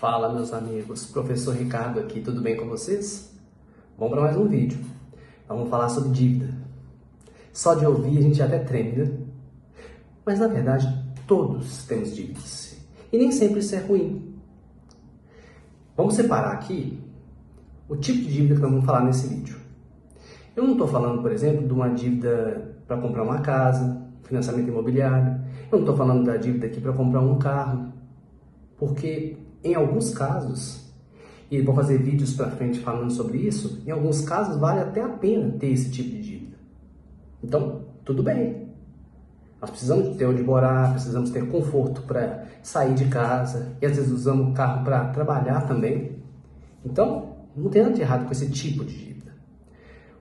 Fala, meus amigos, professor Ricardo aqui, tudo bem com vocês? Vamos para mais um vídeo. Vamos falar sobre dívida. Só de ouvir a gente até treme, né? Mas na verdade, todos temos dívidas. E nem sempre isso é ruim. Vamos separar aqui o tipo de dívida que nós vamos falar nesse vídeo. Eu não estou falando, por exemplo, de uma dívida para comprar uma casa, financiamento imobiliário. Eu não estou falando da dívida aqui para comprar um carro. Porque em alguns casos, e vou fazer vídeos para frente falando sobre isso, em alguns casos vale até a pena ter esse tipo de dívida. Então, tudo bem. Nós precisamos de ter onde morar, precisamos ter conforto para sair de casa, e às vezes usamos o carro para trabalhar também. Então, não tem nada de errado com esse tipo de dívida.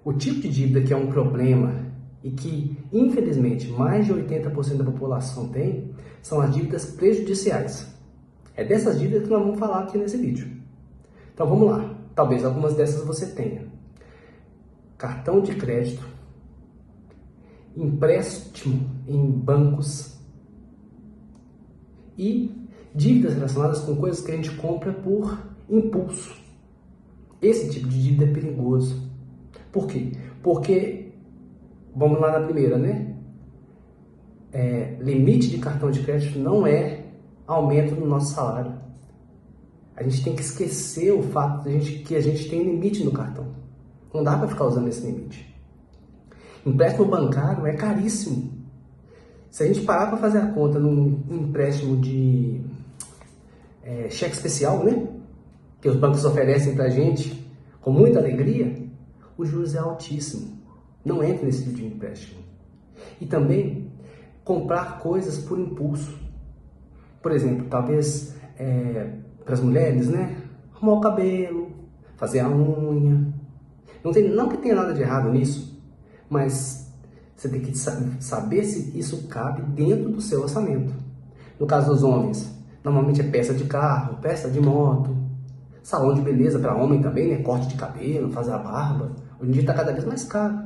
O tipo de dívida que é um problema e que, infelizmente, mais de 80% da população tem, são as dívidas prejudiciais. É dessas dívidas que nós vamos falar aqui nesse vídeo. Então vamos lá. Talvez algumas dessas você tenha. Cartão de crédito, empréstimo em bancos e dívidas relacionadas com coisas que a gente compra por impulso. Esse tipo de dívida é perigoso. Por quê? Porque, vamos lá na primeira, né? Limite de cartão de crédito não é aumento no nosso salário. A gente tem que esquecer o fato que a gente tem limite no cartão. Não dá para ficar usando esse limite. Empréstimo bancário é caríssimo. Se a gente parar para fazer a conta num empréstimo de cheque especial, né? Que os bancos oferecem para a gente com muita alegria, o juros é altíssimo. Não entra nesse tipo de empréstimo. E também comprar coisas por impulso. Por exemplo, talvez para as mulheres, né? Arrumar o cabelo, fazer a unha. Não que tenha nada de errado nisso, mas você tem que saber se isso cabe dentro do seu orçamento. No caso dos homens, normalmente é peça de carro, peça de moto, salão de beleza para homem também, né? Corte de cabelo, fazer a barba. Hoje em dia está cada vez mais caro.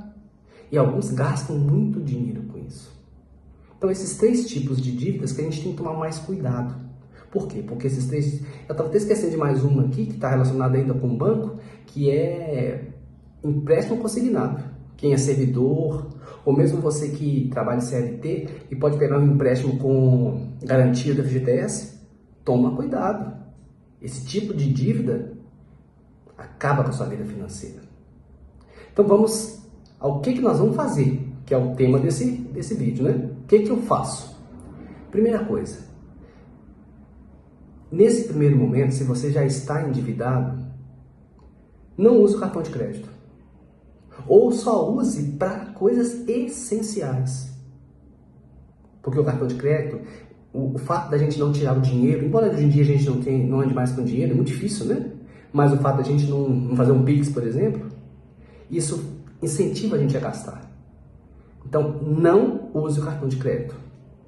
E alguns gastam muito dinheiro com isso. Então, esses três tipos de dívidas que a gente tem que tomar mais cuidado. Por quê? Porque esses três... Eu estava até esquecendo de mais uma aqui, que está relacionada ainda com o banco, que é empréstimo consignado. Quem é servidor, ou mesmo você que trabalha em CLT e pode pegar um empréstimo com garantia do FGTS, toma cuidado. Esse tipo de dívida acaba com a sua vida financeira. Então, vamos ao que nós vamos fazer, que é o tema desse vídeo, né? O que eu faço? Primeira coisa, nesse primeiro momento, se você já está endividado, não use o cartão de crédito. Ou só use para coisas essenciais. Porque o cartão de crédito, o fato da gente não tirar o dinheiro, embora hoje em dia a gente não ande mais com dinheiro, é muito difícil, né? Mas o fato da gente não fazer um Pix, por exemplo, isso incentiva a gente a gastar. Então, não use o cartão de crédito.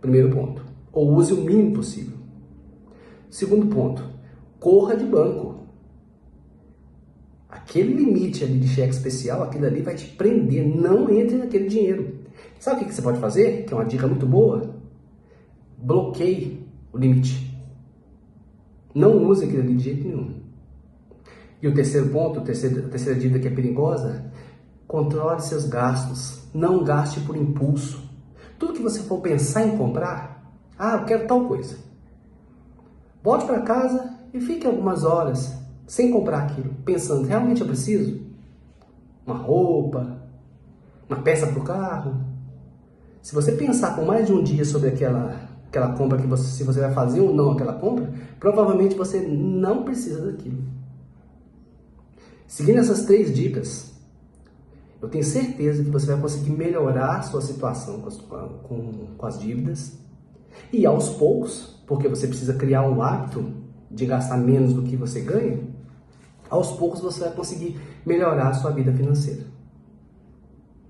Primeiro ponto. Ou use o mínimo possível. Segundo ponto. Corra de banco. Aquele limite ali de cheque especial, aquilo ali vai te prender. Não entre naquele dinheiro. Sabe o que você pode fazer? Que é uma dica muito boa. Bloqueie o limite. Não use aquilo ali de jeito nenhum. E o terceiro ponto, a terceira dívida que é perigosa, controle seus gastos. Não gaste por impulso. Tudo que você for pensar em comprar, eu quero tal coisa. Volte para casa e fique algumas horas sem comprar aquilo, pensando, realmente eu preciso? Uma roupa, uma peça para o carro. Se você pensar por mais de um dia sobre aquela compra, se você vai fazer ou não aquela compra, provavelmente você não precisa daquilo. Seguindo essas três dicas, eu tenho certeza que você vai conseguir melhorar a sua situação com as dívidas. E aos poucos, porque você precisa criar um hábito de gastar menos do que você ganha, aos poucos você vai conseguir melhorar a sua vida financeira.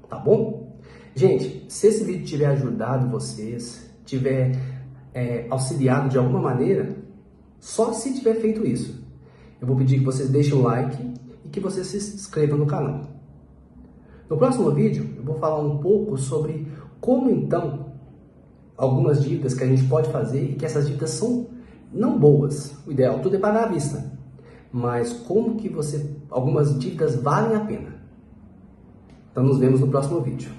Tá bom? Gente, se esse vídeo tiver ajudado vocês, tiver auxiliado de alguma maneira, só se tiver feito isso, eu vou pedir que vocês deixem um like e que vocês se inscrevam no canal. No próximo vídeo, eu vou falar um pouco sobre como, então, algumas dívidas que a gente pode fazer e que essas dívidas são não boas, o ideal tudo é pagar à vista, mas como que algumas dívidas valem a pena. Então nos vemos no próximo vídeo.